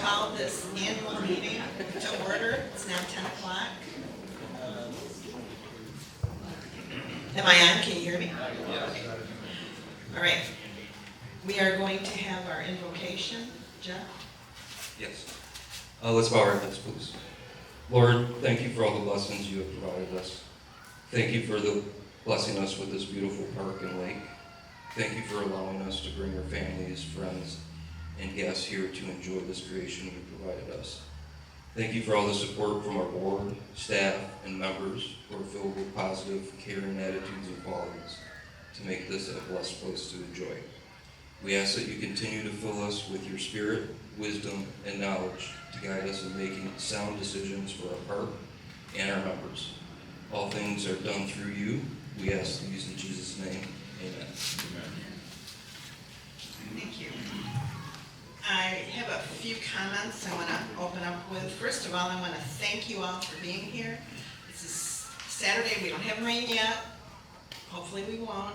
call this annual meeting to order. It's now 10 o'clock. Am I on? Can you hear me? All right. We are going to have our invocation. Jeff? Yes. Let's bow our heads, please. Lord, thank you for all the blessings you have provided us. Thank you for blessing us with this beautiful park and lake. Thank you for allowing us to bring our families, friends, and guests here to enjoy this creation you provided us. Thank you for all the support from our board, staff, and members who are filled with positive, caring attitudes and qualities to make this a blessed place to enjoy. We ask that you continue to fill us with your spirit, wisdom, and knowledge to guide us in making sound decisions for our park and our members. All things are done through you. We ask these in Jesus' name. Amen. Thank you. I have a few comments I want to open up with. First of all, I want to thank you all for being here. This is Saturday. We don't have rain yet. Hopefully we won't.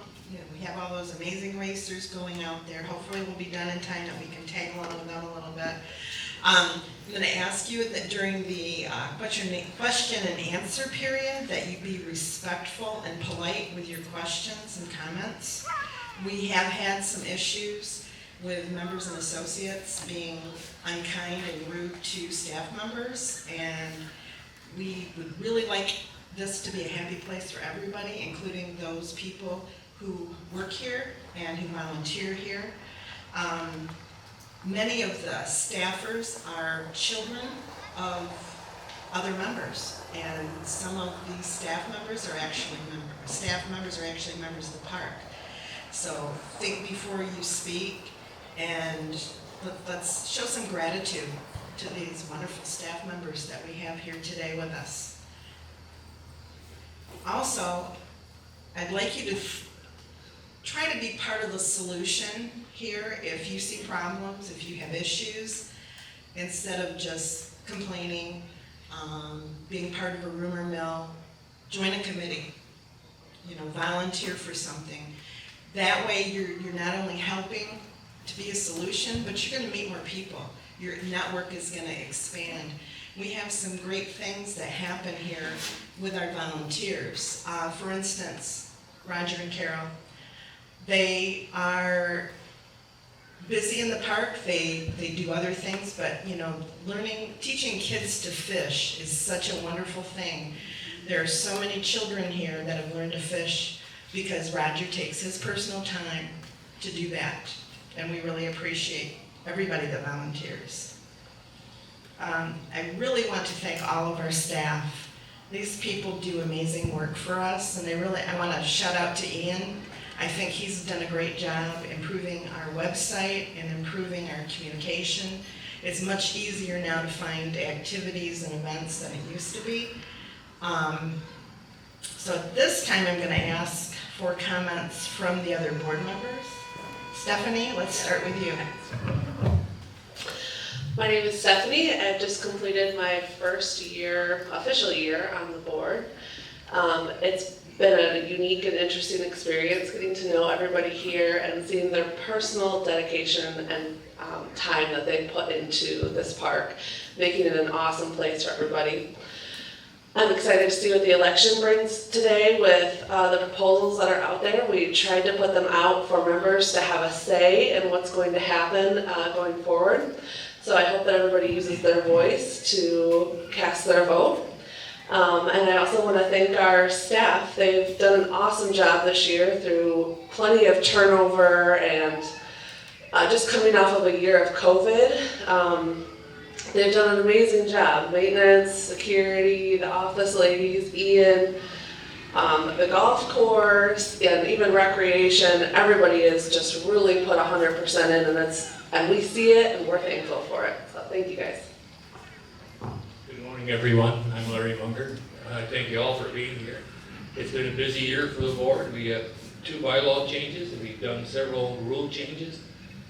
We have all those amazing racers going out there. Hopefully we'll be done in time that we can tag along with them a little bit. I'm going to ask you that during the question and answer period that you be respectful and polite with your questions and comments. We have had some issues with members and associates being unkind and rude to staff members, and we would really like this to be a happy place for everybody, including those people who work here and who volunteer here. Many of the staffers are children of other members, and some of these staff members are actually members of the park. So think before you speak, and let's show some gratitude to these wonderful staff members that we have here today with us. Also, I'd like you to try to be part of the solution here. If you see problems, if you have issues, instead of just complaining, being part of a rumor mill, join a committee, volunteer for something. That way you're not only helping to be a solution, but you're going to meet more people. Your network is going to expand. We have some great things that happen here with our volunteers. For instance, Roger and Carol, they are busy in the park. They do other things, but teaching kids to fish is such a wonderful thing. There are so many children here that have learned to fish because Roger takes his personal time to do that, and we really appreciate everybody that volunteers. I really want to thank all of our staff. These people do amazing work for us, and I want to shout out to Ian. I think he's done a great job improving our website and improving our communication. It's much easier now to find activities and events than it used to be. So at this time, I'm going to ask for comments from the other board members. Stephanie, let's start with you. My name is Stephanie. I've just completed my first official year on the board. It's been a unique and interesting experience getting to know everybody here and seeing their personal dedication and time that they put into this park, making it an awesome place for everybody. I'm excited to see what the election brings today with the proposals that are out there. We tried to put them out for members to have a say in what's going to happen going forward. So I hope that everybody uses their voice to cast their vote. And I also want to thank our staff. They've done an awesome job this year through plenty of turnover and just coming off of a year of COVID. They've done an amazing job. Maintenance, security, the office ladies, Ian, the golf course, and even recreation. Everybody has just really put 100% in, and we see it and we're thankful for it. So thank you guys. Good morning, everyone. I'm Larry Munger. Thank you all for being here. It's been a busy year for the board. We have 2 bylaw changes, and we've done several rule changes.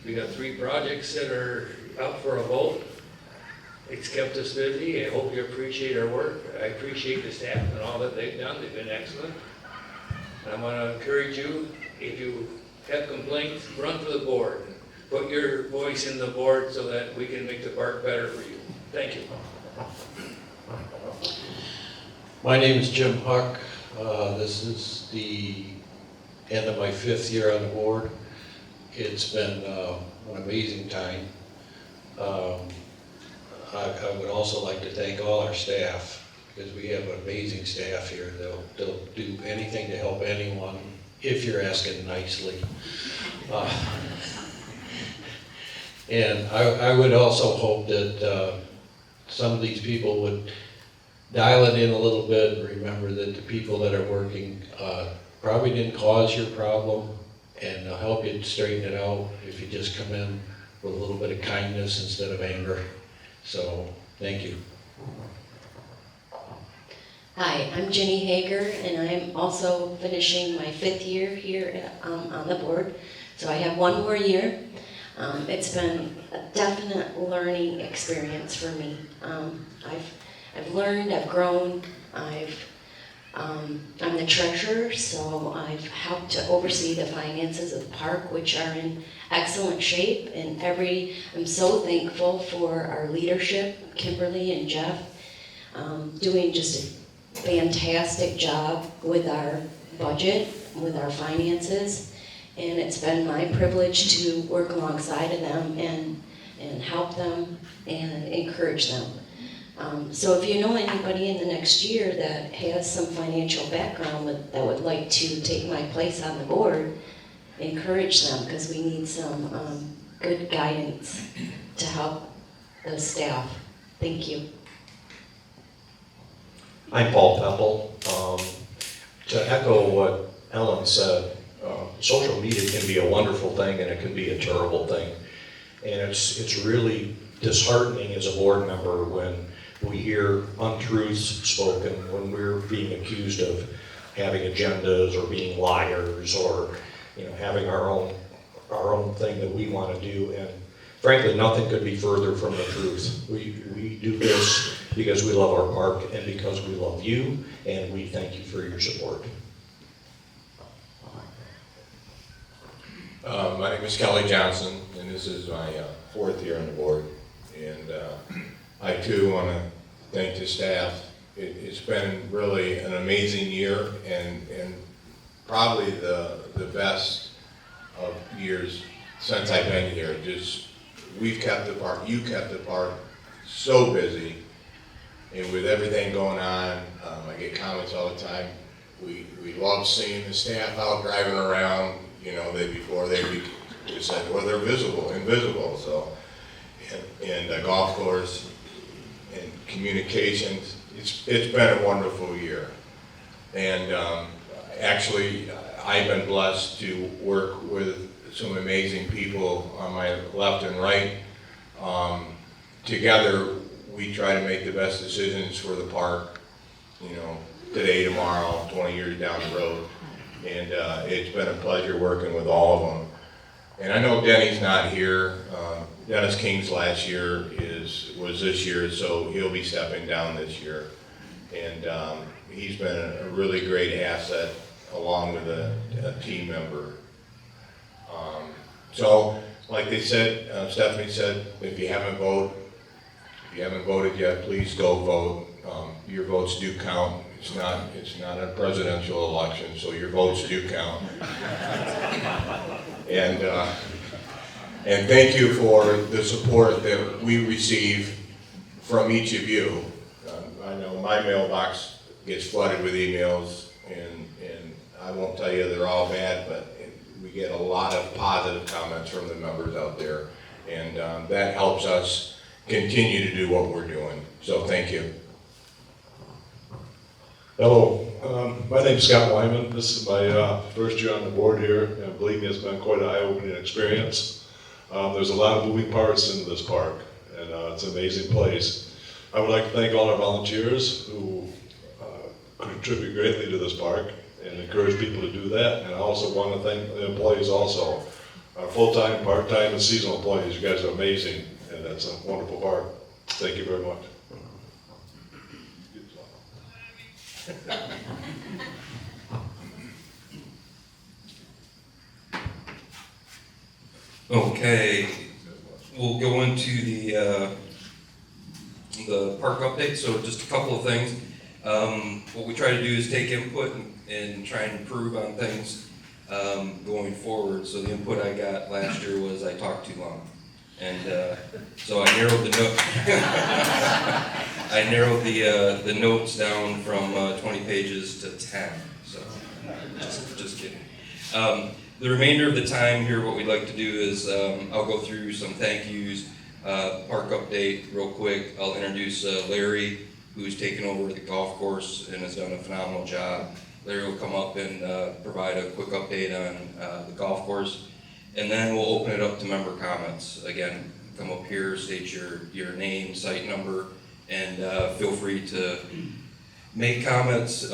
We got 3 projects that are up for a vote. It's kept us busy. I hope you appreciate our work. I appreciate the staff and all that they've done. They've been excellent. And I want to encourage you, if you have complaints, run for the board. put your voice in the board so that we can make the park better for you. Thank you. My name is Jim Huck. This is the end of my 5th year on the board. It's been an amazing time. I would also like to thank all our staff, because we have an amazing staff here. They'll do anything to help anyone if you're asking nicely. And I would also hope that some of these people would dial it in a little bit and remember that the people that are working probably didn't cause your problem, and they'll help you straighten it out if you just come in with a little bit of kindness instead of anger. So, thank you. Hi, I'm Ginny Hager, and I'm also finishing my 5th year here on the board. So I have 1 more year. It's been a definite learning experience for me. I've learned, I've grown, I'm the treasurer, so I've helped to oversee the finances of the park, which are in excellent shape. And I'm so thankful for our leadership, Kimberly and Jeff, doing just a fantastic job with our budget, with our finances. And it's been my privilege to work alongside of them and help them and encourage them. So if you know anybody in the next year that has some financial background that would like to take my place on the board, encourage them, because we need some good guidance to help the staff. Thank you. I'm Paul Peppel. To echo what Ellen said, social media can be a wonderful thing and it can be a terrible thing. And it's really disheartening as a board member when we hear untruths spoken, when we're being accused of having agendas or being liars or having our own thing that we want to do. And frankly, nothing could be further from the truth. We do this because we love our park and because we love you, and we thank you for your support. My name is Kelly Johnson, and this is my 4th year on the board. And I too want to thank the staff. It's been really an amazing year, and probably the best of years since I've been here. We've kept the park, you kept the park so busy, and with everything going on, I get comments all the time. We love seeing the staff out driving around. Before they said, well, they're invisible. So, and the golf course and communications, it's been a wonderful year. And actually, I've been blessed to work with some amazing people on my left and right. Together, we try to make the best decisions for the park, today, tomorrow, 20 years down the road. And it's been a pleasure working with all of them. And I know Denny's not here. Dennis King's last year was this year, so he'll be stepping down this year. And he's been a really great asset along with a team member. So, like they said, Stephanie said, if you haven't voted yet, please go vote. Your votes do count. It's not a presidential election, so your votes do count. And thank you for the support that we receive from each of you. I know my mailbox gets flooded with emails, and I won't tell you they're all bad, but we get a lot of positive comments from the members out there, and that helps us continue to do what we're doing. So thank you. Hello, my name is Scott Wyman. This is my 1st year on the board here, and believe me, it's been quite an eye-opening experience. There's a lot of moving parts in this park, and it's an amazing place. I would like to thank all our volunteers who contribute greatly to this park and encourage people to do that. And I also want to thank the employees also. Our full-time, part-time, and seasonal employees. You guys are amazing, and that's a wonderful park. Thank you very much. Okay, we'll go into the park update, so just a couple of things. What we try to do is take input and try and improve on things going forward. So the input I got last year was I talked too long. And so I narrowed the note. I narrowed the notes down from 20 pages to 10. So just kidding. The remainder of the time here, what we'd like to do is I'll go through some thank yous, park update real quick. I'll introduce Larry, who's taken over the golf course and has done a phenomenal job. Larry will come up and provide a quick update on the golf course. And then we'll open it up to member comments. Again, come up here, state your name, site number, and feel free to make comments.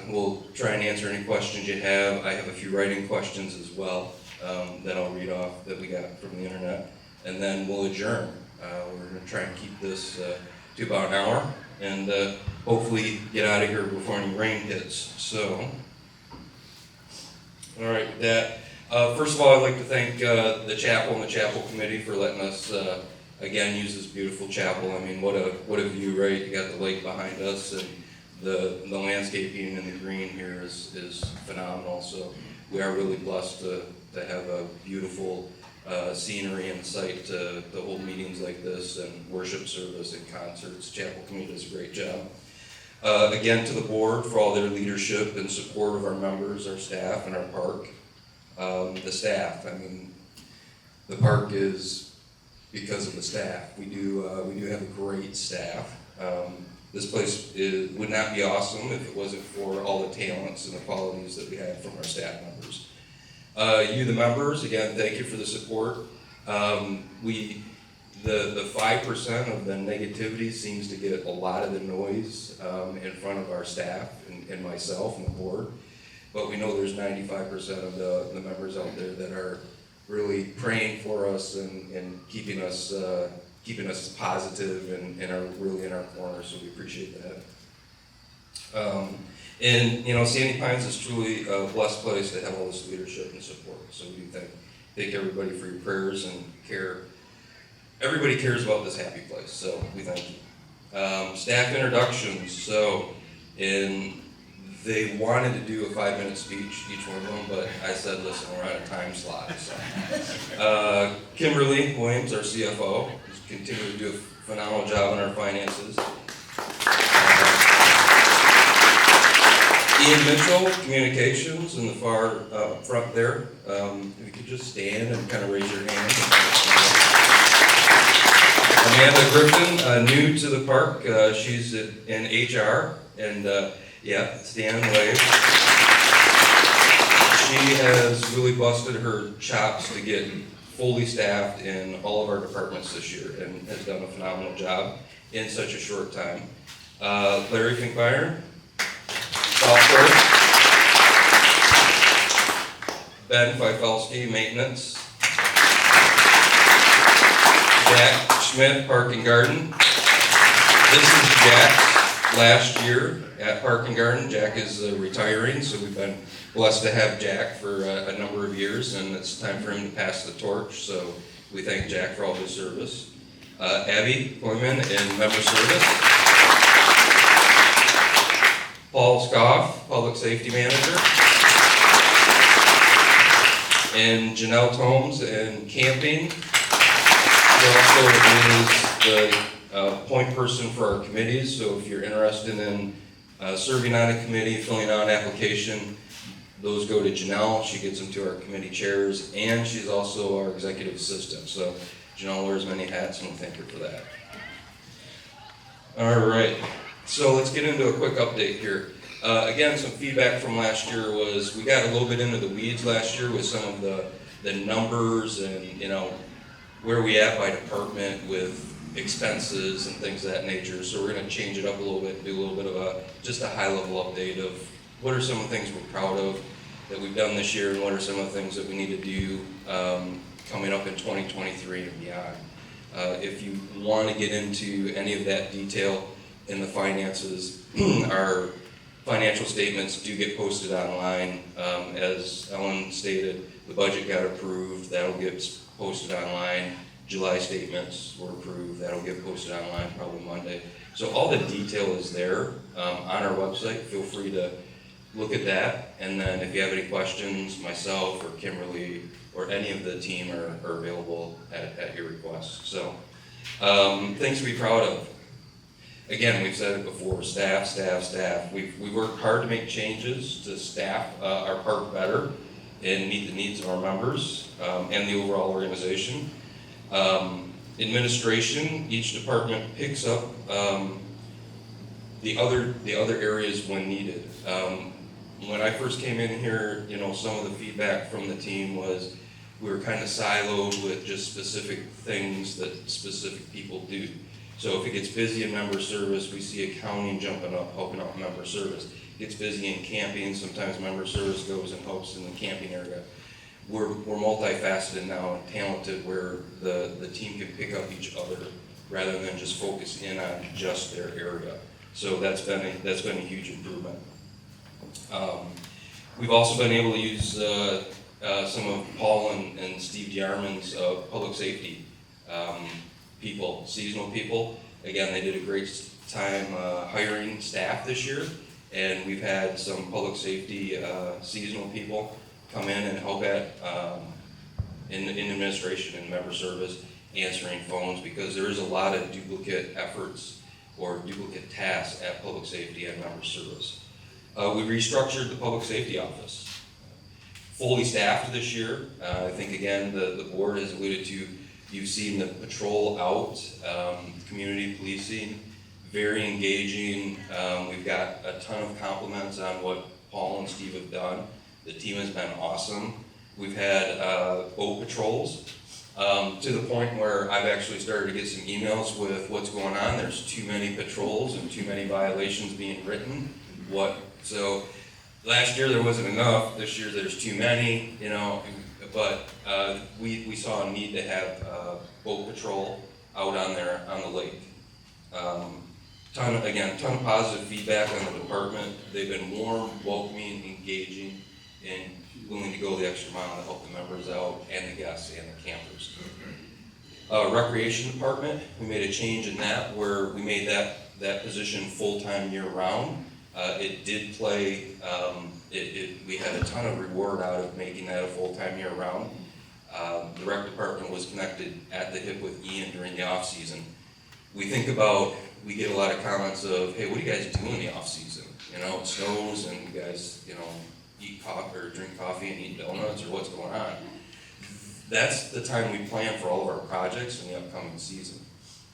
We'll try and answer any questions you have. I have a few writing questions as well that I'll read off that we got from the internet. And then we'll adjourn. We're going to try and keep this to about an hour and hopefully get out of here before any rain hits. So, all right, with that. First of all, I'd like to thank the chapel and the chapel committee for letting us again use this beautiful chapel. I mean, what a view, right? You got the lake behind us, and the landscaping and the green here is phenomenal. So we are really blessed to have a beautiful scenery and site to hold meetings like this and worship service and concerts. Chapel committee does a great job. Again, to the board for all their leadership and support of our members, our staff, and our park. The staff, I mean, the park is because of the staff. We do have a great staff. This place would not be awesome if it wasn't for all the talents and the qualities that we have from our staff members. You, the members, again, thank you for the support. The 5% of the negativity seems to get a lot of the noise in front of our staff and myself and the board. But we know there's 95% of the members out there that are really praying for us and keeping us positive and are really in our corner, so we appreciate that. And you know, Sandy Pines is truly a blessed place to have all this leadership and support. So we thank everybody for your prayers and care. Everybody cares about this happy place, so we thank you. Staff introductions. So they wanted to do a 5-minute speech, each one of them, but I said, listen, we're on a time slot. So. Kimberly Williams, our CFO, has continued to do a phenomenal job in our finances. Ian Mitchell, communications, in the far front there. If you could just stand and kind of raise your hand. Amanda Griffin, new to the park. She's in HR, and yeah, stand and wave. She has really busted her chops to get fully staffed in all of our departments this year and has done a phenomenal job in such a short time. Larry Finkmeyer, software. Ben Fifelski, maintenance. Jack Schmidt, Park and Garden. This is Jack's last year at Park and Garden. Jack is retiring, so we've been blessed to have Jack for a number of years, and it's time for him to pass the torch, so we thank Jack for all his service. Abby Wyman in member service. Paul Scoff, Public Safety Manager. And Janelle Tomes in camping. She also is the point person for our committees, so if you're interested in serving on a committee, filling out an application, those go to Janelle. She gets them to our committee chairs, and she's also our executive assistant. So Janelle wears many hats, and we thank her for that. All right, so let's get into a quick update here. Again, some feedback from last year was we got a little bit into the weeds last year with some of the numbers and, you know, where we at by department with expenses and things of that nature. So we're going to change it up a little bit and do a little bit of just a high-level update of what are some of the things we're proud of that we've done this year and what are some of the things that we need to do coming up in 2023 and beyond. If you want to get into any of that detail in the finances, our financial statements do get posted online. As Ellen stated, the budget got approved. That'll get posted online. July statements were approved, that'll get posted online probably Monday. So all the detail is there on our website. Feel free to look at that, and then if you have any questions, myself or Kimberly or any of the team are available at your request. So things to be proud of. Again, we've said it before, staff. We've worked hard to make changes to staff our park better and meet the needs of our members and the overall organization. Administration, each department picks up the other areas when needed. When I first came in here, some of the feedback from the team was we were kind of siloed with just specific things that specific people do. So if it gets busy in member service, we see accounting jumping up, helping out member service. It gets busy in camping, sometimes member service goes and helps in the camping area. We're multifaceted now and talented where the team can pick up each other rather than just focus in on just their area. So that's been a huge improvement. We've also been able to use some of Paul and Steve DeArmond's public safety people, seasonal people. Again, they did a great time hiring staff this year, and we've had some public safety seasonal people come in and help in administration and member service, answering phones, because there is a lot of duplicate efforts or duplicate tasks at public safety and member service. We restructured the public safety office. Fully staffed this year. I think again, the board has alluded to, you've seen the patrol out, community policing, very engaging. We've got a ton of compliments on what Paul and Steve have done. The team has been awesome. We've had boat patrols to the point where I've actually started to get some emails with what's going on. There's too many patrols and too many violations being written. So last year there wasn't enough. This year there's too many, but we saw a need to have boat patrol out on the lake. Ton of positive feedback on the department. They've been warm, welcoming, engaging, and willing to go the extra mile to help the members out and the guests and the campers. Recreation department, we made a change in that where we made that position full-time year-round. It did play, we had a ton of reward out of making that a full-time year-round. The rec department was connected at the hip with Ian during the off-season. We get a lot of comments of, hey, what do you guys do in the off-season? It snows and you guys, eat coffee or drink coffee and eat donuts, or what's going on? That's the time we plan for all of our projects in the upcoming season.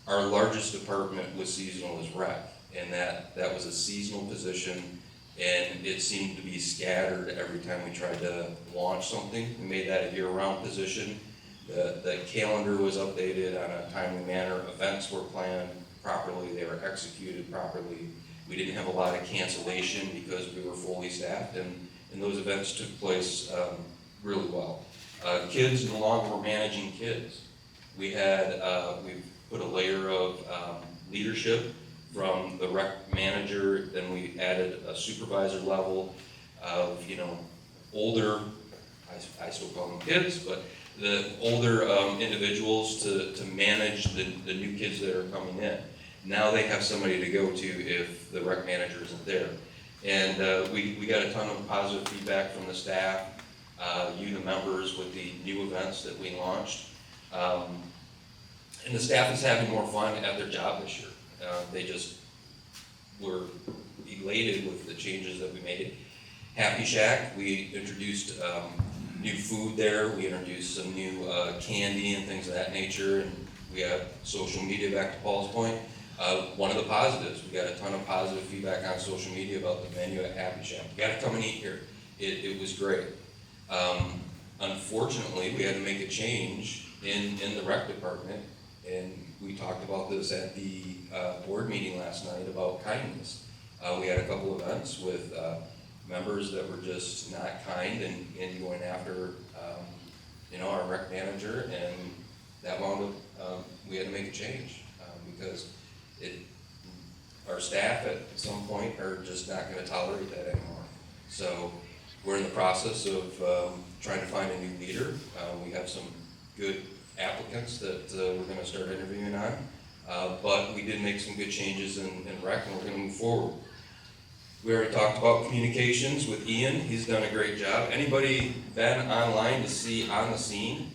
Our largest department with seasonal is rec, and that was a seasonal position, and it seemed to be scattered every time we tried to launch something. We made that a year-round position. The calendar was updated on a timely manner. Events were planned properly. They were executed properly. We didn't have a lot of cancellation because we were fully staffed, and those events took place really well. Kids, no longer were managing kids. We've put a layer of leadership from the rec manager, then we added a supervisor level of, older, I still call them kids, but the older individuals to manage the new kids that are coming in. Now they have somebody to go to if the rec manager isn't there. And we got a ton of positive feedback from the staff, the members with the new events that we launched. And the staff is having more fun at their job this year. They just were elated with the changes that we made. Happy Shack, we introduced new food there. We introduced some new candy and things of that nature. And we have social media, back to Paul's point. One of the positives, we got a ton of positive feedback on social media about the menu at Happy Shack. You gotta come and eat here. It was great. Unfortunately, we had to make a change in the rec department, and we talked about this at the board meeting last night about kindness. We had a couple events with members that were just not kind and going after our rec manager, and that wound up, we had to make a change because our staff at some point are just not going to tolerate that anymore. So we're in the process of trying to find a new leader. We have some good applicants that we're gonna start interviewing on. But we did make some good changes in rec, and we're gonna move forward. We already talked about communications with Ian. He's done a great job. Anybody been online to see On the Scene?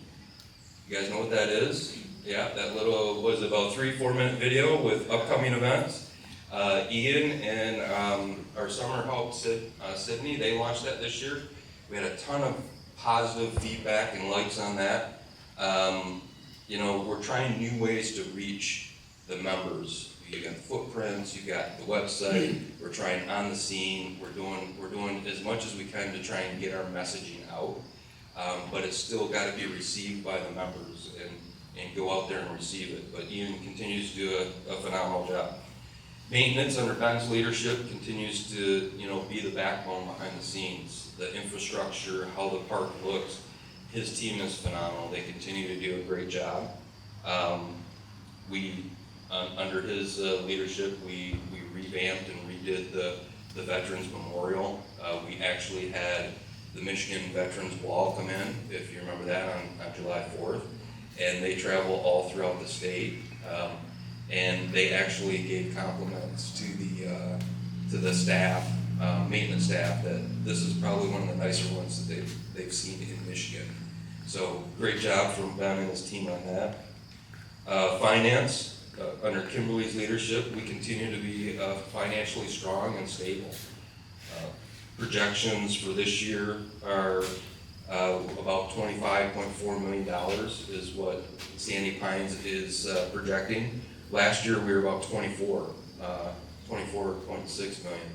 You guys know what that is? Yeah, that little, was about 3-4 minute video with upcoming events. Ian and our summer help, Sydney, they launched that this year. We had a ton of positive feedback and likes on that. You know, we're trying new ways to reach the members. You got the footprints, you got the website, we're trying On the Scene, we're doing as much as we can to try and get our messaging out. But it's still gotta be received by the members and go out there and receive it. But Ian continues to do a phenomenal job. Maintenance under Ben's leadership continues to, you know, be the backbone behind the scenes. The infrastructure, how the park looks, his team is phenomenal. They continue to do a great job. Under his leadership, we revamped and redid the Veterans Memorial. We actually had the Michigan Veterans Wall come in, if you remember that, on July 4th. And they travel all throughout the state. And they actually gave compliments to the staff, maintenance staff, that this is probably one of the nicer ones that they've seen in Michigan. So great job from Ben and his team on that. Finance, under Kimberly's leadership, we continue to be financially strong and stable. Projections for this year are about $25.4 million is what Sandy Pines is projecting. Last year we were about 24.6 million.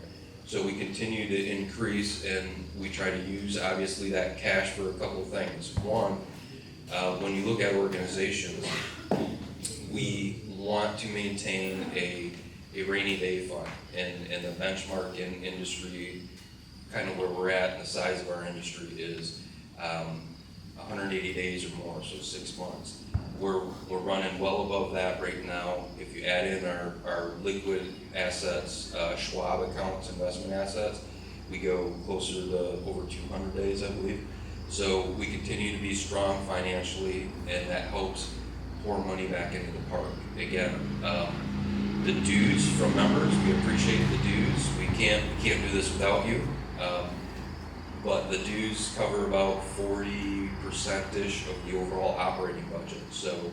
So we continue to increase, and we try to use obviously that cash for a couple of things. One, when you look at organizations, we want to maintain a rainy day fund, and the benchmark in industry, kind of where we're at, and the size of our industry is 180 days or more, so 6 months. We're running well above that right now. If you add in our liquid assets, Schwab accounts, investment assets, we go closer to over 200 days, I believe. So we continue to be strong financially, and that helps pour money back into the park. Again, the dues from members, we appreciate the dues. We can't do this without you. But the dues cover about 40%-ish of the overall operating budget. So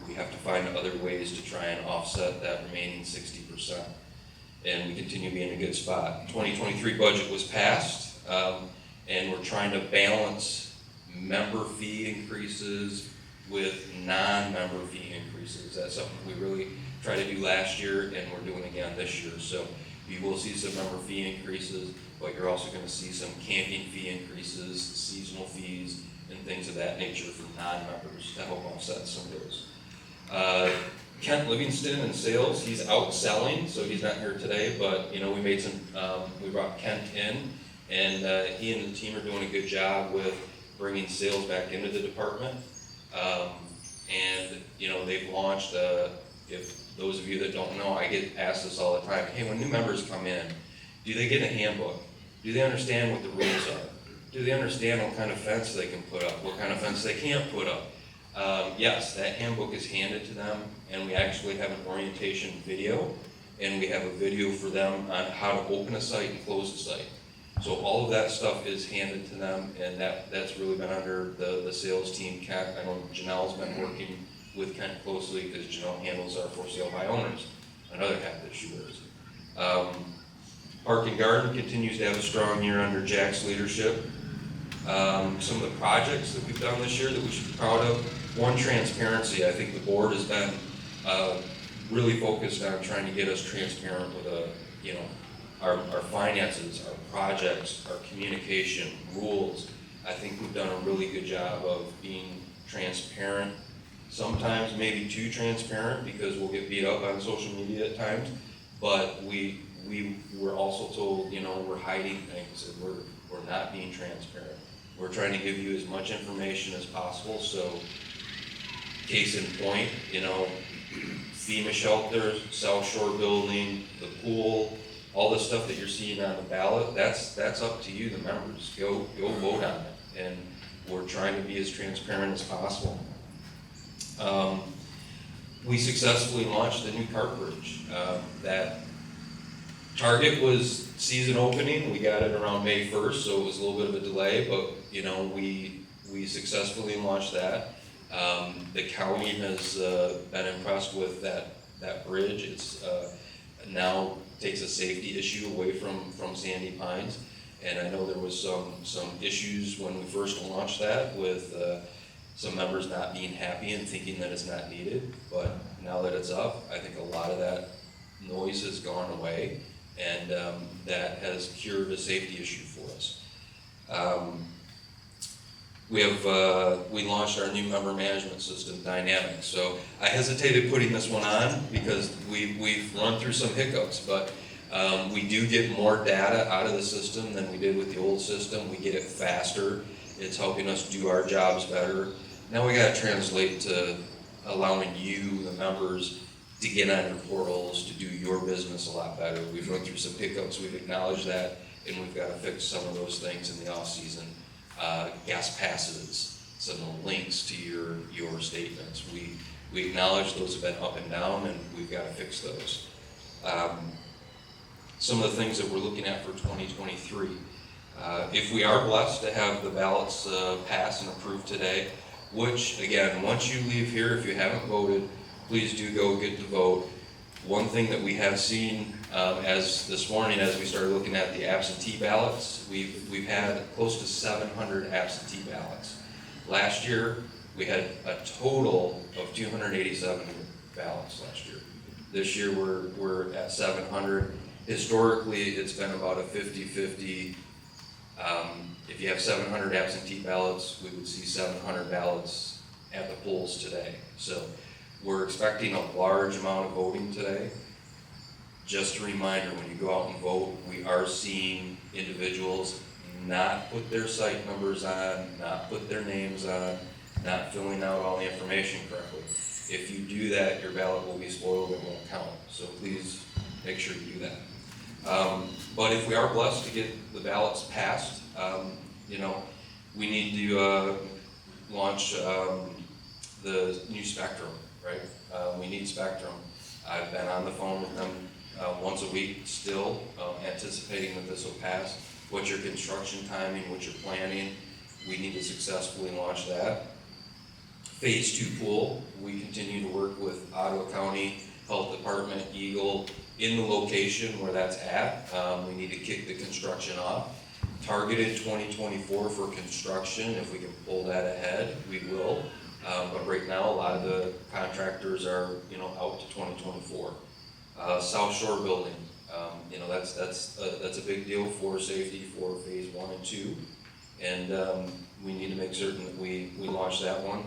we have to find other ways to try and offset that remaining 60%. And we continue to be in a good spot. 2023 budget was passed, and we're trying to balance member fee increases with non-member fee increases. That's something we really tried to do last year, and we're doing again this year. So you will see some member fee increases, but you're also going to see some camping fee increases, seasonal fees, and things of that nature for non-members to help offset some of those. Kent Livingston in sales, he's out selling, so he's not here today, but you know, we brought Kent in, and he and the team are doing a good job with bringing sales back into the department. And you know, they've launched, if those of you that don't know, I get asked this all the time, hey, when new members come in, do they get a handbook? Do they understand what the rules are? Do they understand what kind of fence they can put up, what kind of fence they can't put up? Yes, that handbook is handed to them, and we actually have an orientation video, and we have a video for them on how to open a site and close a site. So all of that stuff is handed to them, and that's really been under the sales team. Kent, I know Janelle's been working with Kent closely, because Janelle handles our for sale by owners, another hat that she wears. Park and Garden continues to have a strong year under Jack's leadership. Some of the projects that we've done this year that we should be proud of. One, transparency. I think the board has been really focused on trying to get us transparent with our finances, our projects, our communication, rules. I think we've done a really good job of being transparent. Sometimes maybe too transparent, because we'll get beat up on social media at times, but we were also told, we're hiding things, and we're not being transparent. We're trying to give you as much information as possible. So, case in point, FEMA shelter, South Shore building, the pool, all the stuff that you're seeing on the ballot, that's up to you, the members. Go vote on it. And we're trying to be as transparent as possible. We successfully launched the new cart bridge. That target was season opening. We got it around May 1st, so it was a little bit of a delay, but we successfully launched that. The county has been impressed with that bridge. It's now takes a safety issue away from Sandy Pines. And I know there was some issues when we first launched that with some members not being happy and thinking that it's not needed. But now that it's up, I think a lot of that noise has gone away, and that has cured a safety issue for us. We launched our new member management system, Dynamic. So I hesitated putting this one on because we've run through some hiccups, but we do get more data out of the system than we did with the old system. We get it faster. It's helping us do our jobs better. Now we gotta translate to allowing you, the members, to get on your portals, to do your business a lot better. We've run through some hiccups, we've acknowledged that, and we've gotta fix some of those things in the off season. Gas passes, some of the links to your statements. We acknowledge those have been up and down, and we've gotta fix those. Some of the things that we're looking at for 2023. If we are blessed to have the ballots pass and approved today, which, again, once you leave here, if you haven't voted, please do go get to vote. One thing that we have seen as this morning, as we started looking at the absentee ballots, we've had close to 700 absentee ballots. Last year, we had a total of 287 ballots last year. This year, we're at 700. Historically, it's been about a 50-50. If you have 700 absentee ballots, we would see 700 ballots at the polls today. So we're expecting a large amount of voting today. Just a reminder, when you go out and vote, we are seeing individuals not put their site numbers on, not put their names on, not filling out all the information correctly. If you do that, your ballot will be spoiled and won't count. So please make sure you do that. But if we are blessed to get the ballots passed, we need to launch the new Spectrum, right? We need Spectrum. I've been on the phone with them once a week still, anticipating that this will pass. What's your construction timing? What's your planning? We need to successfully launch that. Phase 2 pool, we continue to work with Ottawa County Health Department, Eagle, in the location where that's at. We need to kick the construction off. Targeted 2024 for construction. If we can pull that ahead, we will. But right now, a lot of the contractors are, out to 2024. South Shore building, that's a big deal for safety for phase 1 and 2. And we need to make certain that we launch that one.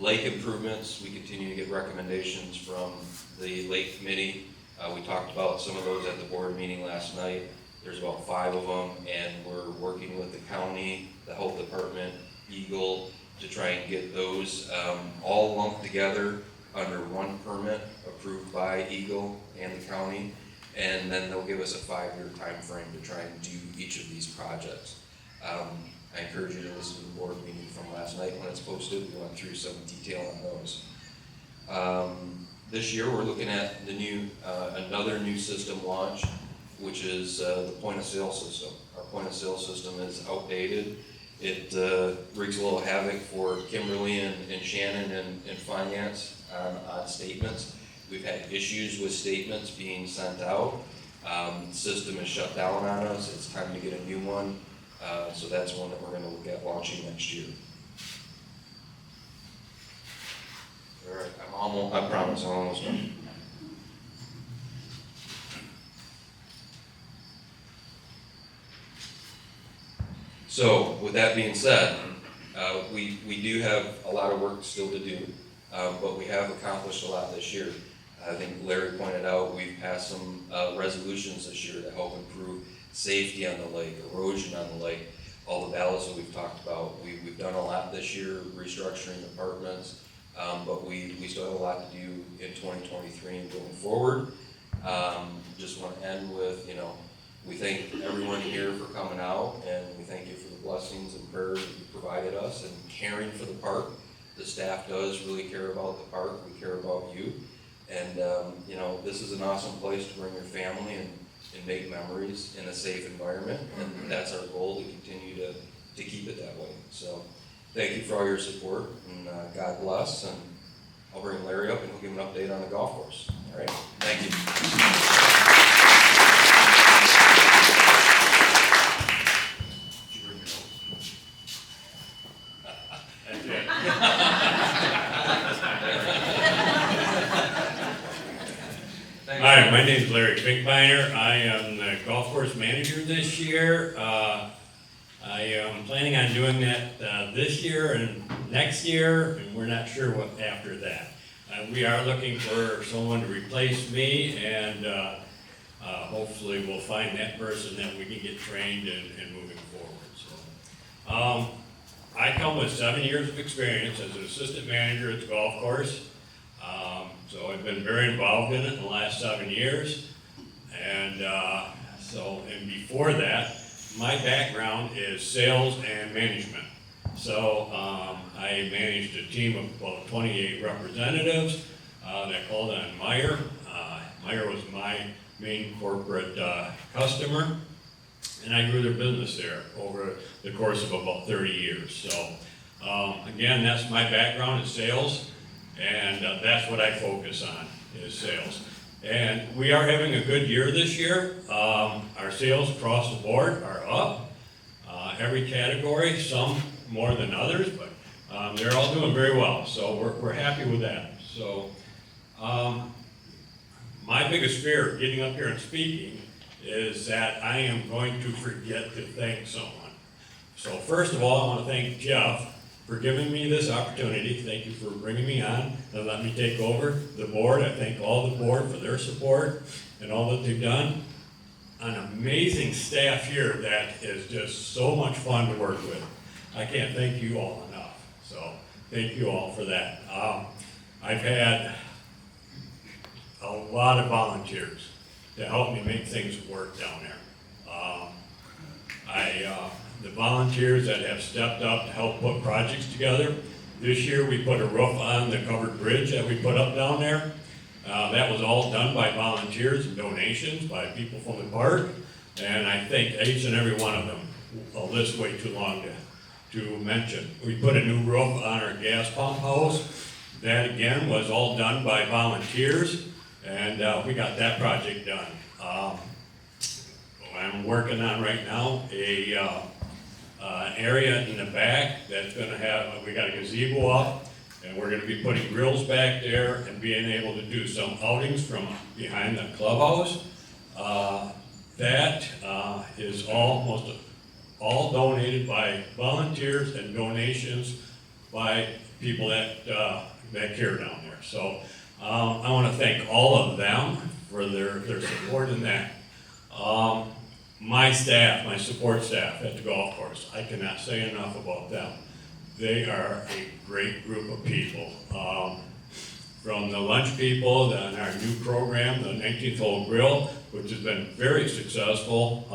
Lake improvements, we continue to get recommendations from the Lake Committee. We talked about some of those at the board meeting last night. There's about 5 of them, and we're working with the county, the health department, Eagle, to try and get those all lumped together under one permit approved by Eagle and the county, and then they'll give us a 5-year time frame to try and do each of these projects. I encourage you to listen to the board meeting from last night when it's posted. We went through some detail on those. This year, we're looking at the another new system launch, which is the point of sale system. Our point of sale system is outdated. It wreaks a little havoc for Kimberly and Shannon in finance on statements. We've had issues with statements being sent out. The system is shut down on us. It's time to get a new one. So that's one that we're going to look at launching next year. All right, I promise I'm almost done. So with that being said, we do have a lot of work still to do, but we have accomplished a lot this year. I think Larry pointed out we've passed some resolutions this year to help improve safety on the lake, erosion on the lake, all the ballots that we've talked about. We've done a lot this year, restructuring departments, but we still have a lot to do in 2023 and going forward. Just want to end with, we thank everyone here for coming out, and we thank you for the blessings and prayers that you provided us and caring for the park. The staff does really care about the park, we care about you. And, you know, this is an awesome place to bring your family and make memories in a safe environment. And that's our goal, to continue to keep it that way. So thank you for all your support, and God bless. And I'll bring Larry up and he'll give an update on the golf course. All right, thank you. Did you bring your notes? That's it. Thanks. Hi, my name is Larry Finkbeiner. I am the golf course manager this year. I am planning on doing that this year and next year, and we're not sure what after that. We are looking for someone to replace me, and hopefully we'll find that person that we can get trained and moving forward. So, I come with 7 years of experience as an assistant manager at the golf course. So I've been very involved in it in the last 7 years. And before that, my background is sales and management. So I managed a team of about 28 representatives that called on Meyer. Meyer was my main corporate customer, and I grew their business there over the course of about 30 years. So again, that's my background is sales, and that's what I focus on is sales. And we are having a good year this year. Our sales across the board are up. Every category, some more than others, but they're all doing very well. So we're happy with that. So my biggest fear getting up here and speaking is that I am going to forget to thank someone. So first of all, I want to thank Jeff for giving me this opportunity. Thank you for bringing me on and letting me take over the board. I thank all the board for their support and all that they've done. An amazing staff here that is just so much fun to work with. I can't thank you all enough. So thank you all for that. I've had a lot of volunteers to help me make things work down there. The volunteers that have stepped up to help put projects together. This year we put a roof on the covered bridge that we put up down there. That was all done by volunteers and donations by people from the park. And I thank each and every one of them. A list way too long to mention. We put a new roof on our gas pump house. That again was all done by volunteers, and we got that project done. I'm working on right now an area in the back that's going to have, we got a gazebo up, and we're going to be putting grills back there and being able to do some outings from behind the clubhouse. That is almost all donated by volunteers and donations by people that care down there. So I want to thank all of them for their support in that. My staff, my support staff at the golf course, I cannot say enough about them. They are a great group of people. From the lunch people, then our new program, the 19th Hole Grill, which has been very successful.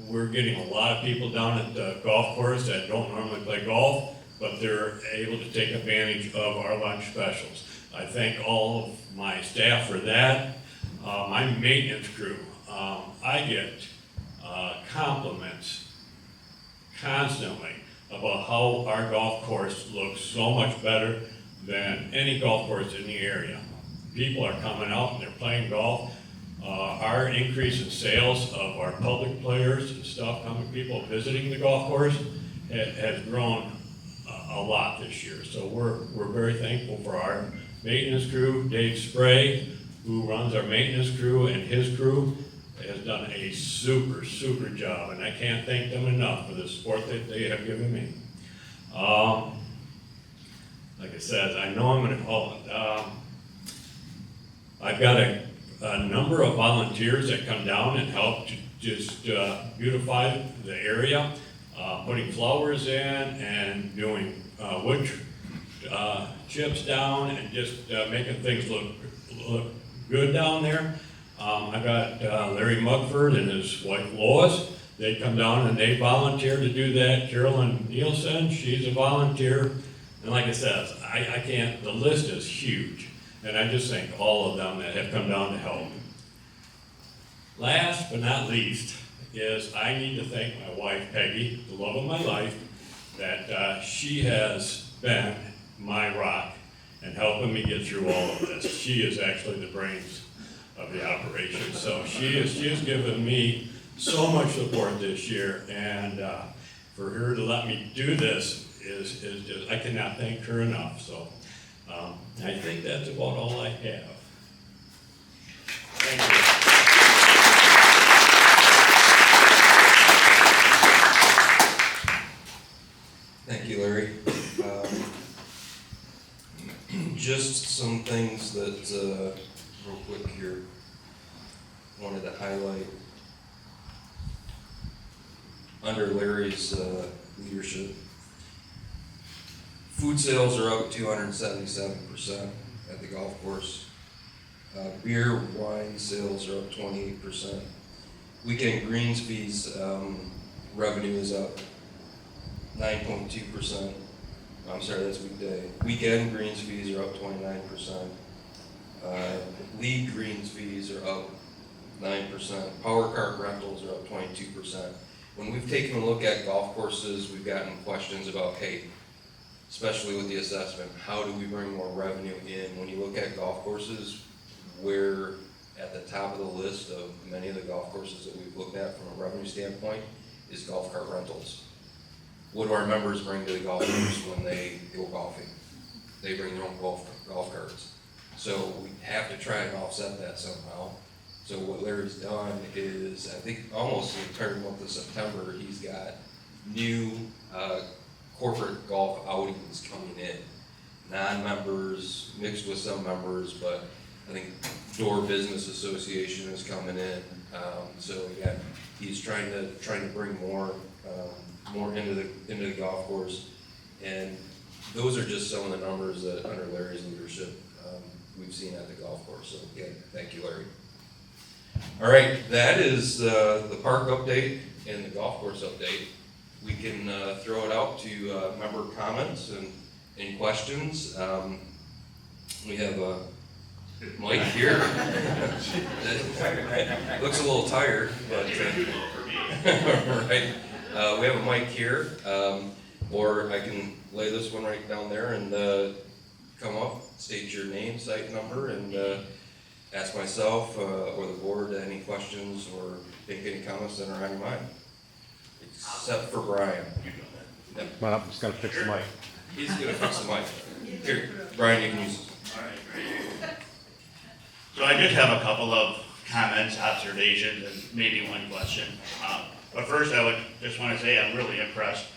We're getting a lot of people down at the golf course that don't normally play golf, but they're able to take advantage of our lunch specials. I thank all of my staff for that. My maintenance crew, I get compliments constantly about how our golf course looks so much better than any golf course in the area. People are coming out and they're playing golf. Our increase in sales of our public players and stuff, coming people visiting the golf course, has grown a lot this year. So we're very thankful for our maintenance crew. Dave Spray, who runs our maintenance crew, and his crew has done a super job, and I can't thank them enough for the support that they have given me. Like I said, I know I'm going to call it. I've got a number of volunteers that come down and help to just beautify the area, putting flowers in and doing wood chips down and just making things look good down there. I got Larry Mugford and his wife Lois. They come down and they volunteer to do that. Carolyn Nielsen, she's a volunteer. And like I said, I can't, the list is huge, and I just thank all of them that have come down to help. Last but not least is I need to thank my wife Peggy, the love of my life, that she has been my rock and helping me get through all of this. She is actually the brains of the operation. So she has given me so much support this year, and for her to let me do this is just, I cannot thank her enough. So I think that's about all I have. Thank you. Thank you, Larry. Just some things that, real quick here, wanted to highlight. Under Larry's leadership, food sales are up 277% at the golf course. Beer, wine sales are up 28%. Weekend greens fees revenue is up 9.2%. I'm sorry, that's weekday. Weekend greens fees are up 29%. Lead greens fees are up 9%. Power cart rentals are up 22%. When we've taken a look at golf courses, we've gotten questions about, hey, especially with the assessment, how do we bring more revenue in? When you look at golf courses, we're at the top of the list of many of the golf courses that we've looked at from a revenue standpoint is golf cart rentals. What do our members bring to the golf course when they go golfing? They bring their own golf carts. So we have to try and offset that somehow. So what Larry's done is, I think almost the entire month of September, he's got new corporate golf outings coming in. Non-members, mixed with some members, but I think Door Business Association is coming in. So again, he's trying to bring more into the golf course, and those are just some of the numbers that under Larry's leadership we've seen at the golf course. So again, thank you, Larry. All right, that is the park update and the golf course update. We can throw it out to member comments and questions. We have Mike here. Looks a little tired, but right. We have a mic here, or I can lay this one right down there and come up, state your name, site number, and ask myself or the board any questions or make any comments that are on your mind. Except for Brian. Yep. Come on up, I'm just gonna fix the mic. He's gonna fix the mic. Here, Brian, you can use this. All right, great. So I just have a couple of comments, observations, and maybe one question. But first, I would just want to say I'm really impressed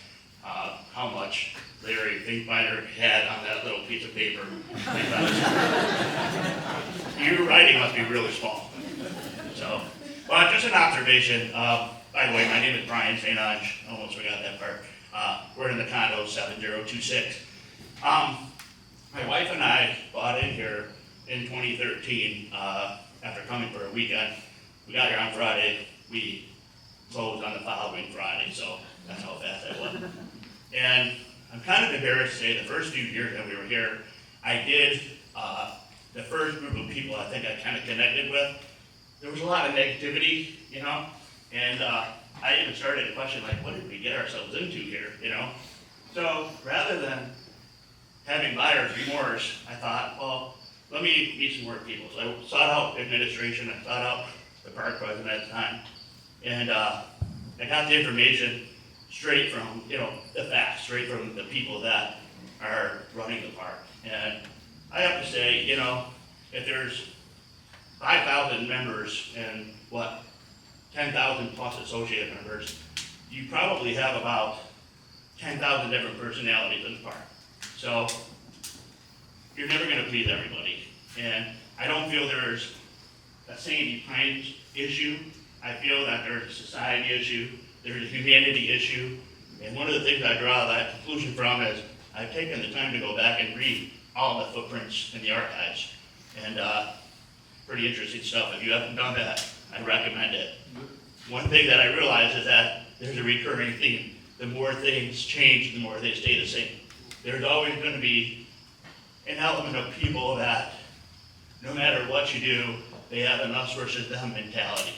how much Larry Finkbeiner had on that little piece of paper. Your writing must be really small. So, well, just an observation. By the way, my name is Brian St. Ange. Almost forgot that part. We're in the condo 7026. My wife and I bought in here in 2013 after coming for a weekend. We got here on Friday. We closed on the following Friday, so that's how fast I was. And I'm kind of embarrassed to say the first few years that we were here, I did, the first group of people I think I kind of connected with, there was a lot of negativity, you know, and I even started to question, like, what did we get ourselves into here, you know? So rather than having buyer's remorse, I thought, well, let me meet some more people. So I sought out administration, I sought out the park president at the time, and I got the information straight from, you know, the facts, straight from the people that are running the park. And I have to say, you know, if there's 5,000 members and 10,000 plus associate members, you probably have about 10,000 different personalities in the park. So you're never going to please everybody. And I don't feel there's a Sandy Pines issue. I feel that there's a society issue, there's a humanity issue. And one of the things I draw that conclusion from is I've taken the time to go back and read all the footprints in the archives. And pretty interesting stuff. If you haven't done that, I recommend it. One thing that I realize is that there's a recurring theme. The more things change, the more they stay the same. there's always gonna be an element of people that, no matter what you do, they have an us versus them mentality.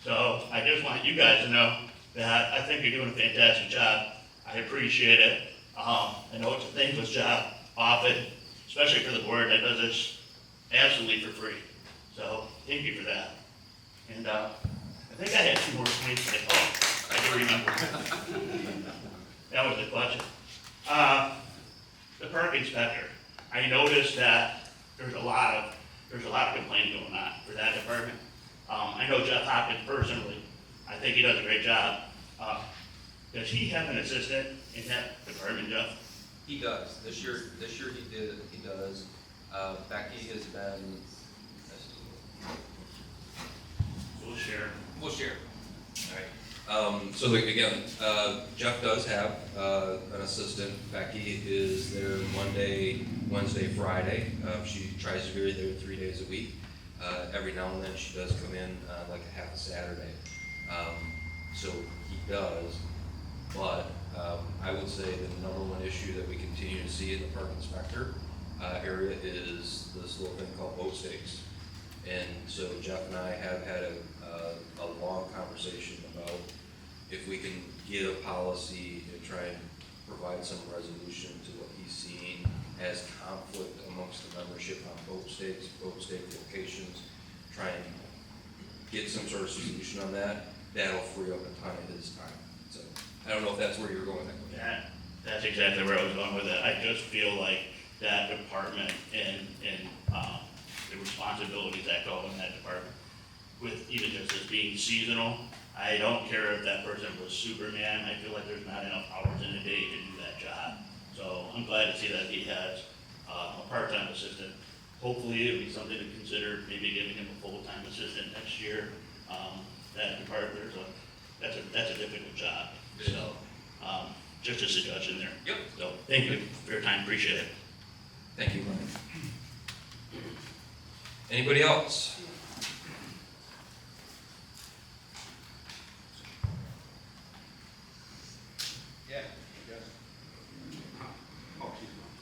So I just want you guys to know that I think you're doing a fantastic job. I appreciate it. I know it's a thankless job often, especially for the board that does this absolutely for free. So thank you for that. And I think I had 2 more points to say. Oh, I do remember. That was the question. The Perk Inspector. I noticed that there's a lot of complaining going on for that department. I know Jeff Hopkins personally. I think he does a great job. Does he have an assistant in that department, Jeff? He does. This year he does. Becky has been, we'll share. All right. So like, again, Jeff does have an assistant. Becky is there Monday, Wednesday, Friday. She tries to be there 3 days a week. Every now and then she does come in like a half a Saturday. So he does, but I would say the #1 issue that we continue to see in the Perk Inspector area is this little thing called boat stakes. And so Jeff and I have had a long conversation about if we can get a policy and try and provide some resolution to what he's seeing as conflict amongst the membership on boat stake locations, try and get some sort of solution on that. That'll free up a ton of his time. So I don't know if that's where you're going. That's exactly where I was going with it. I just feel like that department and the responsibilities that go in that department, with even just as being seasonal, I don't care if that person was Superman. I feel like there's not enough hours in a day to do that job. So I'm glad to see that he has a part-time assistant. Hopefully it'll be something to consider, maybe giving him a full-time assistant next year. That department, that's a difficult job. So just a suggestion there. Yep. So thank you for your time, appreciate it. Thank you, Ryan. Anybody else?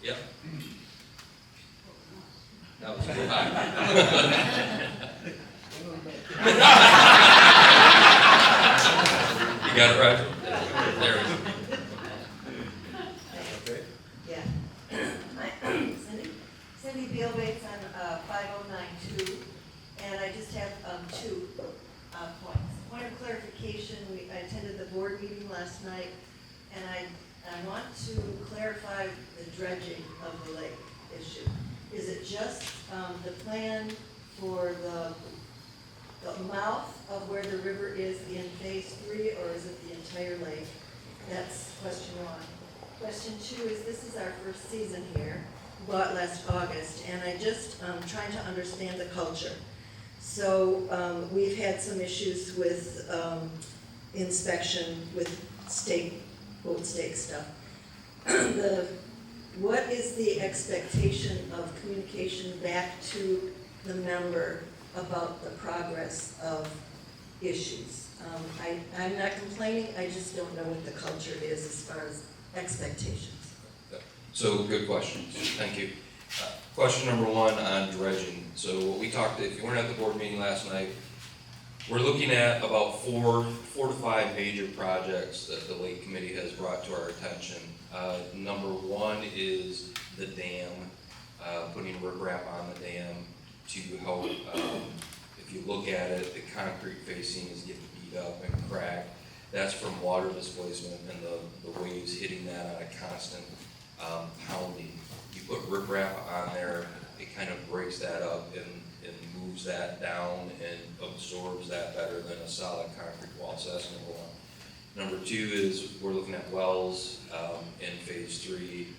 Yep. That was too high. You got it right? There we go. Yeah. Cindy Bealbates on 5092, and I just have 2 points. Point of clarification, I attended the board meeting last night, and I want to clarify the dredging of the lake issue. Is it just the plan for the mouth of where the river is in phase 3, or is it the entire lake? That's question 1. Question 2 is, this is our first season here, bought last August, and I just trying to understand the culture. So we've had some issues with inspection with boat stake stuff. What is the expectation of communication back to the member about the progress of issues? I'm not complaining, I just don't know what the culture is as far as expectations. So good questions, thank you. Question #1 on dredging. So what we talked, if you weren't at the board meeting last night, we're looking at about 4 to 5 major projects that the Lake Committee has brought to our attention. #1 is the dam, putting riprap on the dam to help, if you look at it, the concrete facing is getting beat up and cracked. That's from water displacement and the waves hitting that on a constant pounding. You put riprap on there, it kind of breaks that up and moves that down and absorbs that better than a solid concrete wall. So that's #1. #2 is we're looking at wells in phase 3.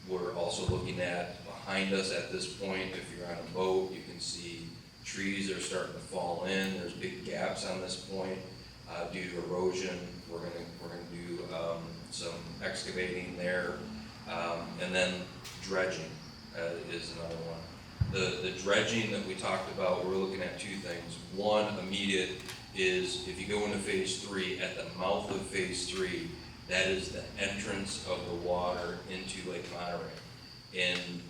We're also looking at behind us at this point, if you're on a boat, you can see trees are starting to fall in. There's big gaps on this point due to erosion. We're gonna do some excavating there, and then dredging is another one. The dredging that we talked about, we're looking at 2 things. One, immediate, is if you go into phase 3, at the mouth of phase 3, That is the entrance of the water into Lake Monterey. And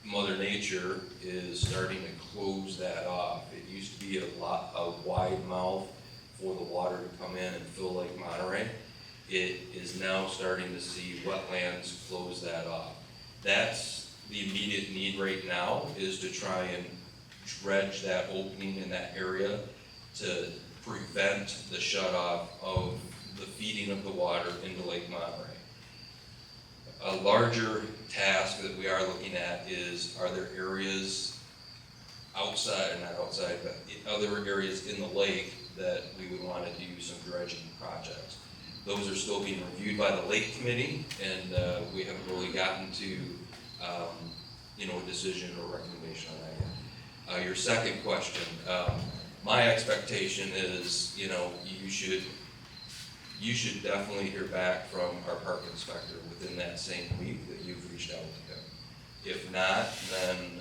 Mother Nature is starting to close that off. It used to be a wide mouth for the water to come in and fill Lake Monterey. It is now starting to see wetlands close that off. That's the immediate need right now, is to try and dredge that opening in that area to prevent the shut-off of the feeding of the water into Lake Monterey. A larger task that we are looking at is, are there areas outside, not outside, but other areas in the lake that we would want to do some dredging projects? Those are still being reviewed by the Lake Committee, and we haven't really gotten to a decision or recommendation on that yet. Your second question, my expectation is, you should definitely hear back from our Park Inspector within that same week that you've reached out to him. If not, then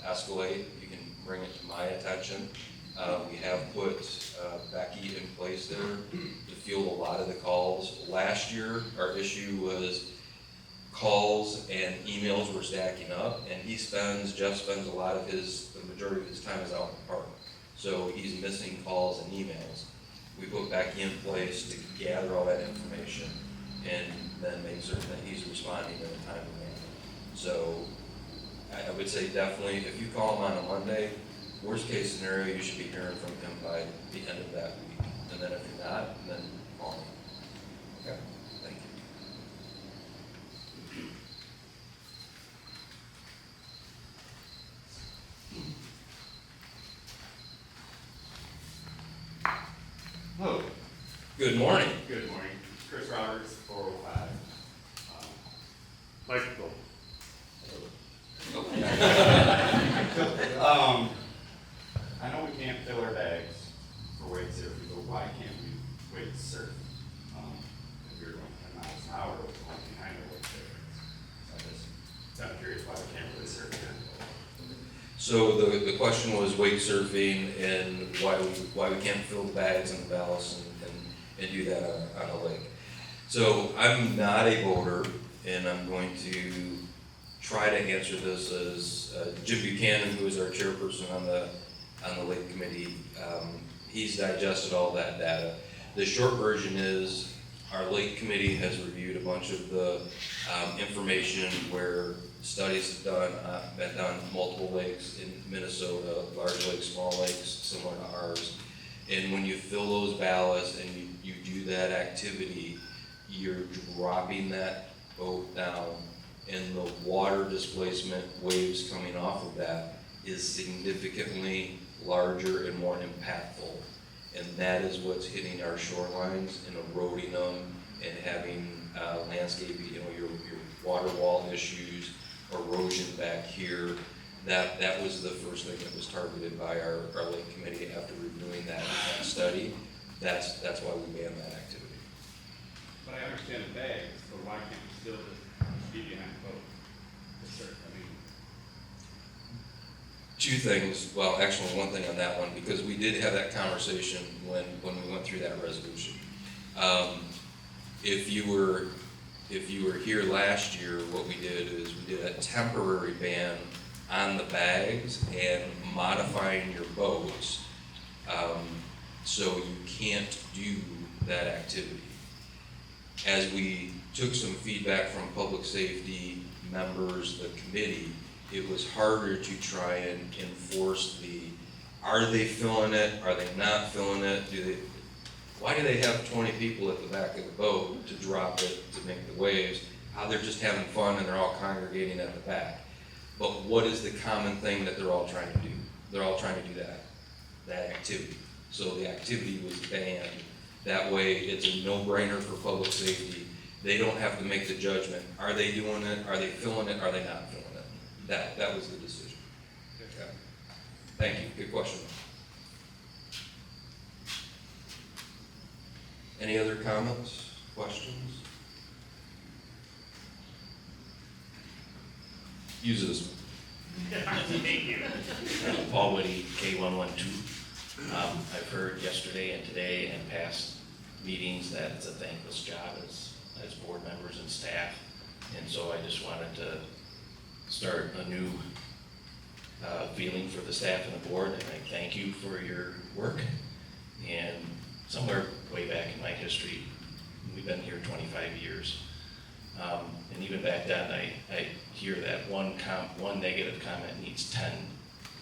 escalate. You can bring it to my attention. We have put Becky in place there to field a lot of the calls. Last year, our issue was calls and emails were stacking up, and Jeff spends the majority of his time is out in the park. So he's missing calls and emails. We put Becky in place to gather all that information and then make certain that he's responding in a timely manner. So I would say definitely, if you call him on a Monday, worst case scenario, you should be hearing from him by the end of that week. And then if you're not, then call me. Okay, thank you. Hello. Good morning. Good morning. Chris Roberts, 405. Like to go. I know we can't fill our bags for wake surfing, but why can't we wake surf? If you're going 10 miles an hour with the one behind the wake surfing. So I'm curious why we can't really surf again. So the question was wake surfing and why we can't fill the bags and the ballast and do that on a lake. So I'm not a boater, and I'm going to try to answer this as Jim Buchanan, who is our chairperson on the Lake Committee. He's digested all that data. The short version is our Lake Committee has reviewed a bunch of the information where studies have been done multiple lakes in Minnesota, large lakes, small lakes, similar to ours. And when you fill those ballasts and you do that activity, you're dropping that boat down, and the water displacement waves coming off of that is significantly larger and more impactful. And that is what's hitting our shorelines and eroding them and having landscaping, your water wall issues, erosion back here. That was the first thing that was targeted by our Lake Committee after reviewing that study. That's why we banned that activity. But I understand the bags, but why can't we still just be behind the boat to surf? I mean, Two things, well, actually one thing on that one, because we did have that conversation when we went through that resolution. If you were here last year, what we did is we did a temporary ban on the bags and modifying your boats, so you can't do that activity. As we took some feedback from public safety members, the committee, it was harder to try and enforce are they filling it, are they not filling it, why do they have 20 people at the back of the boat to drop it, to make the waves? They're just having fun and they're all congregating at the back. But what is the common thing that they're all trying to do? They're all trying to do that activity. So the activity was banned. That way it's a no-brainer for public safety. They don't have to make the judgment. Are they doing it? Are they filling it? Are they not filling it? That was the decision. Okay. Thank you. Good question. Any other comments, questions? Use this one. Thank you. Paul Woody, K112. I've heard yesterday and today and past meetings that it's a thankless job as board members and staff. And so I just wanted to start a new feeling for the staff and the board, and I thank you for your work. And somewhere way back in my history, we've been here 25 years. And even back then, I hear that one negative comment needs 10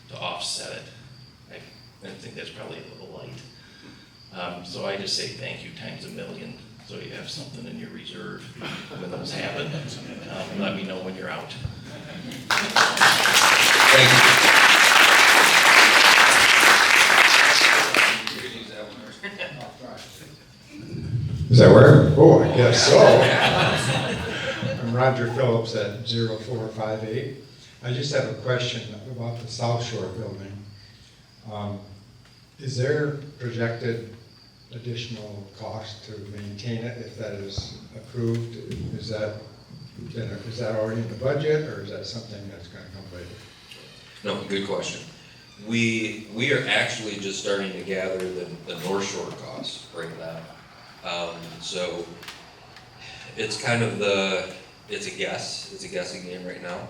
to offset it. I think that's probably a little light. So I just say thank you times a million, so you have something in your reserve when those happen. Let me know when you're out. Thank you. Does that work? Oh, I guess so. I'm Roger Phillips at 0458. I just have a question about the South Shore building. Is there projected additional cost to maintain it if that is approved? Is that already in the budget, or is that something that's going to come later? No, good question. We are actually just starting to gather the North Shore costs right now. So it's kind of it's a guessing game right now.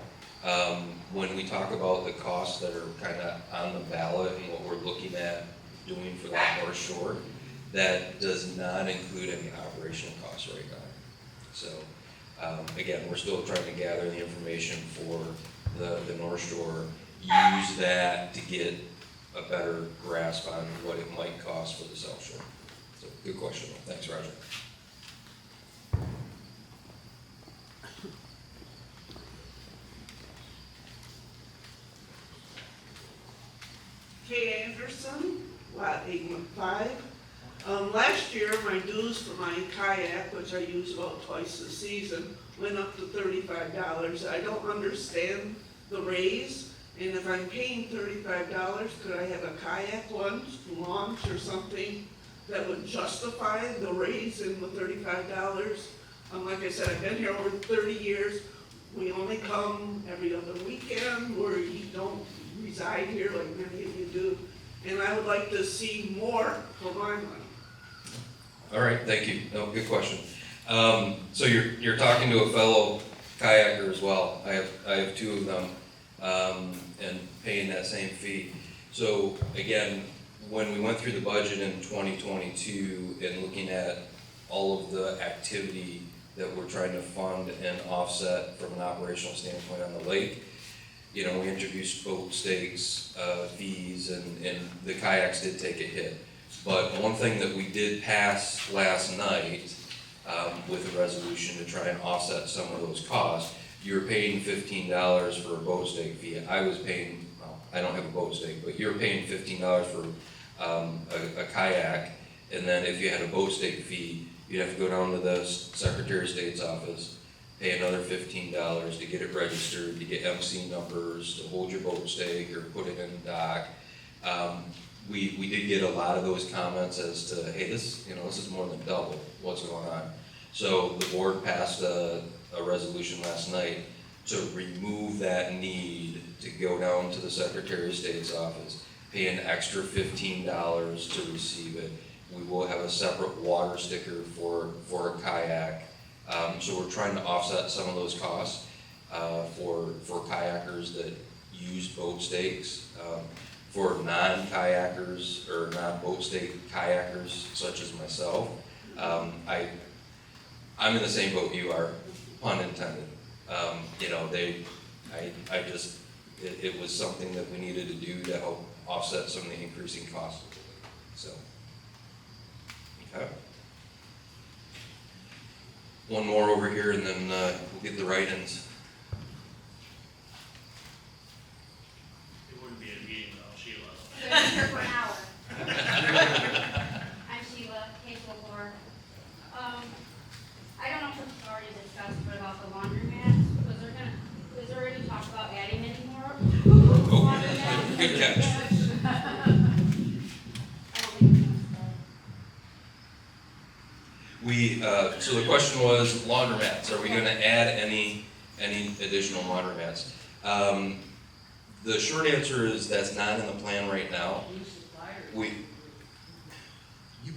When we talk about the costs that are kind of on the ballot and what we're looking at doing for that North Shore, that does not include any operational costs right now. So again, we're still trying to gather the information for the North Shore, use that to get a better grasp on what it might cost for the South Shore. So good question. Thanks, Roger. Kay Anderson, lot 815. Last year, my dues for my kayak, which I use about twice a season, went up to $35. I don't understand the raise, and if I'm paying $35, could I have a kayak launch or something that would justify the raise in the $35? Like I said, I've been here over 30 years. We only come every other weekend, where you don't reside here like many of you do. And I would like to see more for my money. All right, thank you. No, good question. So you're talking to a fellow kayaker as well. I have two of them, and paying that same fee. So again, when we went through the budget in 2022 and looking at all of the activity that we're trying to fund and offset from an operational standpoint on the lake, we introduced boat stakes, fees, and the kayaks did take a hit. But one thing that we did pass last night with a resolution to try and offset some of those costs, you're paying $15 for a boat stake fee. I was paying, I don't have a boat stake, but you're paying $15 for a kayak, and then if you had a boat stake fee, you'd have to go down to the Secretary of State's office, pay another $15 to get it registered, to get MC numbers, to hold your boat stake or put it in the dock. We did get a lot of those comments as to, hey, this is more than double what's going on. So the board passed a resolution last night to remove that need to go down to the Secretary of State's office, pay an extra $15 to receive it. We will have a separate water sticker for a kayak. So we're trying to offset some of those costs for kayakers that use boat stakes. For non-kayakers or non-boat stake kayakers such as myself, I'm in the same boat you are, pun intended. It was something that we needed to do to help offset some of the increasing costs. So, okay. One more over here, and then we'll get the write-ins. It wouldn't be a meeting without Sheila. I've been here for an hour. I'm Sheila, K-4. I don't know if it's already discussed, but about the laundromats, is there any talk about adding any more laundromats? Good catch. So the question was laundromats. Are we going to add any additional laundromats? The short answer is that's not in the plan right now. You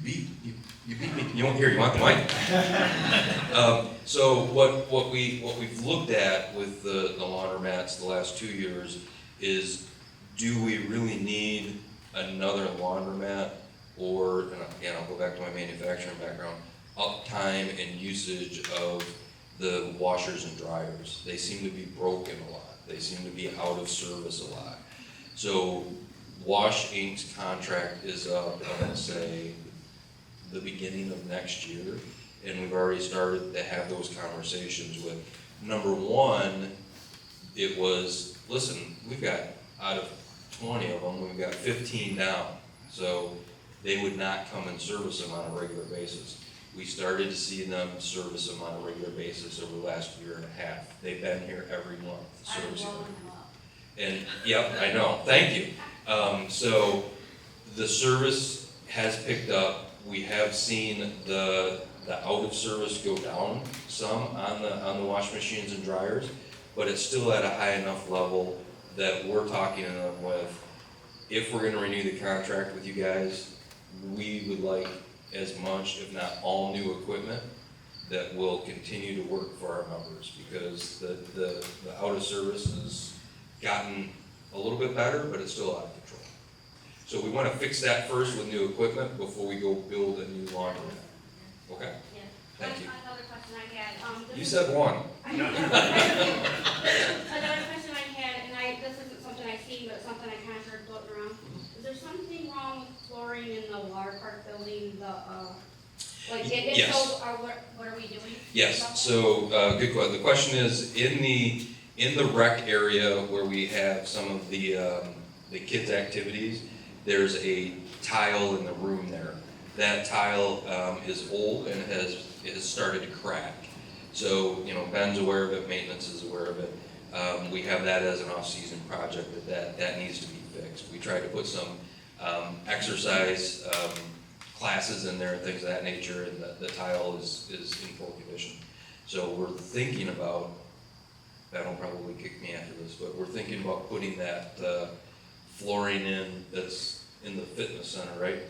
beat You beat me. You want the mic? So what we've looked at with the laundromats the last 2 years is, do we really need another laundromat? Or, and again, I'll go back to my manufacturing background, uptime and usage of the washers and dryers. They seem to be broken a lot. They seem to be out of service a lot. So Wash Inc.'s contract is up, I'm gonna say, the beginning of next year, and we've already started to have those conversations with, number one, it was, listen, we've got, out of 20 of them, we've got 15 down, so they would not come and service them on a regular basis. We started to see them service them on a regular basis over the last year and a half. They've been here every month servicing them. And, yep, I know, thank you. So the service has picked up. We have seen the out of service go down some on the wash machines and dryers, but it's still at a high enough level that we're talking to them with, if we're gonna renew the contract with you guys, we would like as much, if not all, new equipment that will continue to work for our members, because the out of service has gotten a little bit better, but it's still out of control. So we want to fix that first with new equipment before we go build a new laundromat. Okay? Yeah. Thank you. Another question I had, You said one. Another question I had, and this isn't something I've seen, but something I kind of heard floating around. Is there something wrong with flooring in the water park building, if Yes. so, what are we doing? Yes, so, good question. The question is, in the rec area where we have some of the kids' activities, there's a tile in the room there. That tile is old and has started to crack. So, Ben's aware of it, maintenance is aware of it. We have that as an off-season project that needs to be fixed. We tried to put some exercise classes in there and things of that nature, and the tile is in poor condition. So we're thinking about, Ben will probably kick me after this, but we're thinking about putting that flooring in that's in the fitness center, right?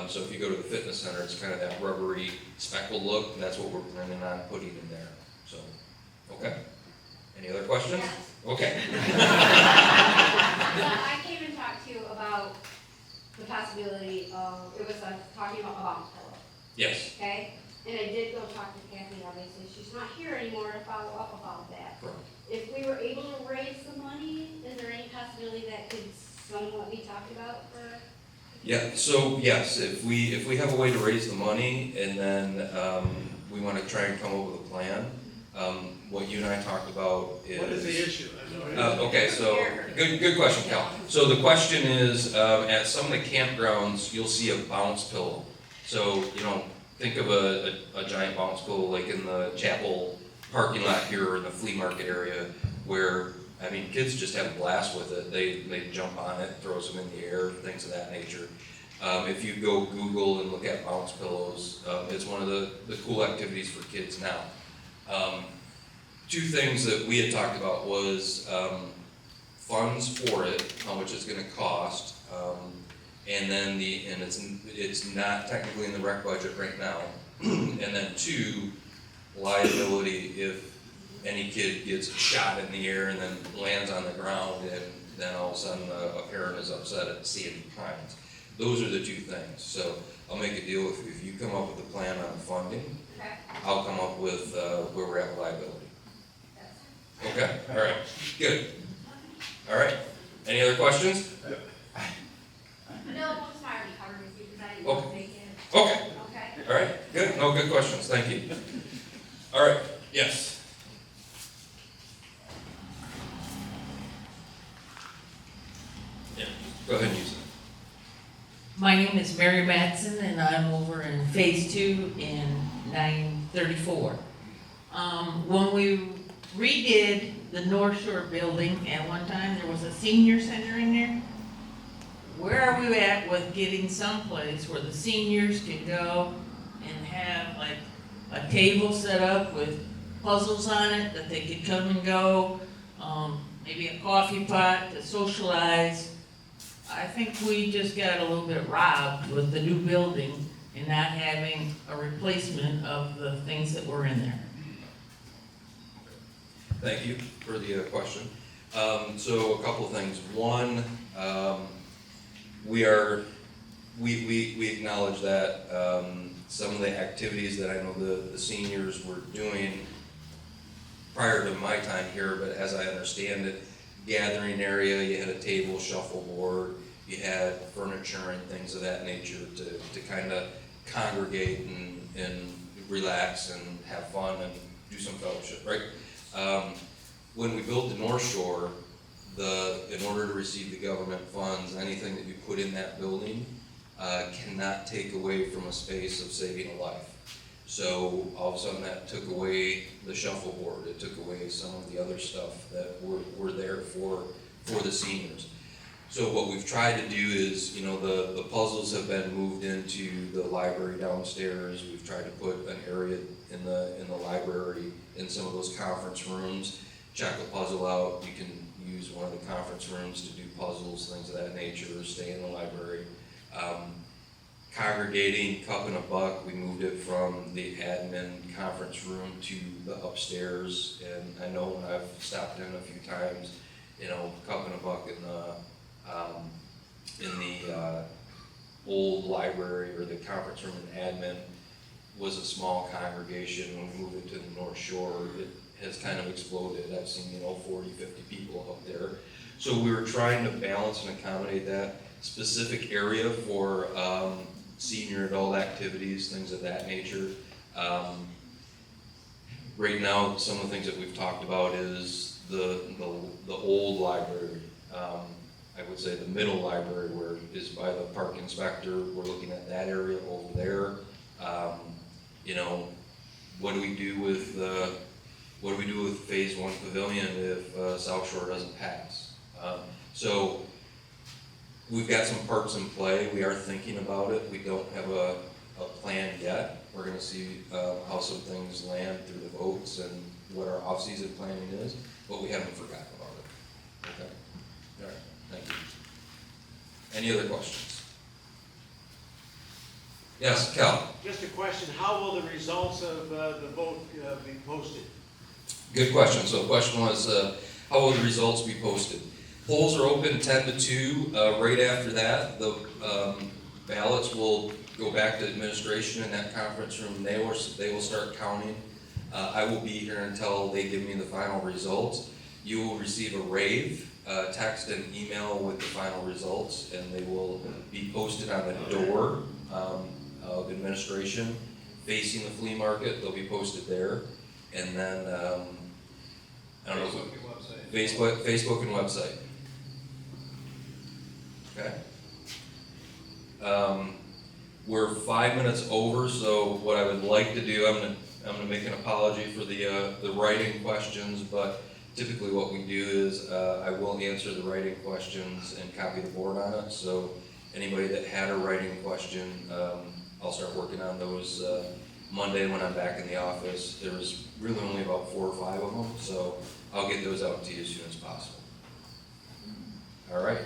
So if you go to the fitness center, it's kind of that rubbery speckled look, and that's what we're planning on putting in there. So, okay. Any other questions? Yes. Okay. I came and talked to you about the possibility of, talking about a bounce pillow, Yes. okay? And I did go talk to Kathy, obviously, she's not here anymore to follow up about that. Correct. If we were able to raise the money, is there any possibility that could somewhat be talked about for? Yeah, so yes, if we have a way to raise the money and then we want to try and come up with a plan, what you and I talked about is. What is the issue? Okay, so, good question, Cal. So the question is, at some of the campgrounds, you'll see a bounce pillow. So, think of a giant bounce pillow like in the chapel parking lot here or in the flea market area where, kids just have a blast with it. They jump on it, throws them in the air, things of that nature. If you go Google and look at bounce pillows, it's one of the cool activities for kids now. Two things that we had talked about was funds for it, how much it's gonna cost, and then it's not technically in the rec budget right now. And then two, liability if any kid gets shot in the air and then lands on the ground and then all of a sudden a parent is upset at seeing fines. Those are the two things. So I'll make a deal if you come up with a plan on funding, Okay. I'll come up with where we're at with liability. Okay, all right, good. All right, any other questions? No, most of mine already covered with you because I didn't want to make it. Okay, Okay. all right, good, no, good questions, thank you. All right, yes. Yeah, go ahead and use it. My name is Mary Matson, and I'm over in Phase 2 in 934. When we redid the North Shore building, at one time, there was a senior center in there. Where are we at with getting someplace where the seniors can go and have like a table set up with puzzles on it that they could come and go, maybe a coffee pot to socialize. I think we just got a little bit robbed with the new building, and not having a replacement of the things that were in there. Thank you for the question. So a couple of things. One, we acknowledge that some of the activities that I know the seniors were doing prior to my time here, but as I understand it, gathering area, you had a table, shuffleboard, you had furniture and things of that nature to kind of congregate and relax and have fun and do some fellowship, right? When we built the North Shore, in order to receive the government funds, anything that you put in that building cannot take away from a space of saving a life. So all of a sudden that took away the shuffleboard, it took away some of the other stuff that were there for the seniors. So what we've tried to do is, the puzzles have been moved into the library downstairs. We've tried to put an area in the library in some of those conference rooms. Check a puzzle out, you can use one of the conference rooms to do puzzles, things of that nature, or stay in the library. Congregating, cup and a buck, we moved it from the admin conference room to the upstairs, and I know when I've stopped in a few times, cup and a buck in the old library or the conference room in admin was a small congregation. When we moved it to the North Shore, it has kind of exploded. I've seen 40, 50 people up there. So we were trying to balance and accommodate that specific area for senior adult activities, things of that nature. Right now, some of the things that we've talked about is the old library. I would say the middle library, where is by the Park Inspector. We're looking at that area over there. What do we do with Phase 1 Pavilion if South Shore doesn't pass? So we've got some parts in play. We are thinking about it. We don't have a plan yet. We're going to see how some things land through the votes and what our off-season planning is, but we haven't forgotten about it. Okay? All right. Thank you. Any other questions? Yes, Cal. Just a question, how will the results of the vote be posted? Good question. So the question was, how will the results be posted? Polls are open 10 to 2. Right after that, the ballots will go back to administration in that conference room. They will start counting. I will be here until they give me the final results. You will receive a rave, text and email with the final results, and they will be posted on the door of administration facing the flea market. They'll be posted there. And then, I don't know, Facebook and website. Okay. We're 5 minutes over, so what I would like to do, I'm gonna make an apology for the writing questions, but typically what we do is I will answer the writing questions and copy the board on it. So anybody that had a writing question, I'll start working on those Monday when I'm back in the office. There was really only about 4 or 5 of them, so I'll get those out to you as soon as possible. All right.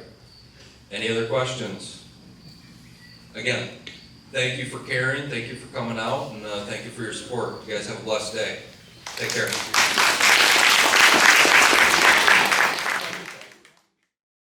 Any other questions? Again, thank you for caring, thank you for coming out, and thank you for your support. You guys have a blessed day. Take care.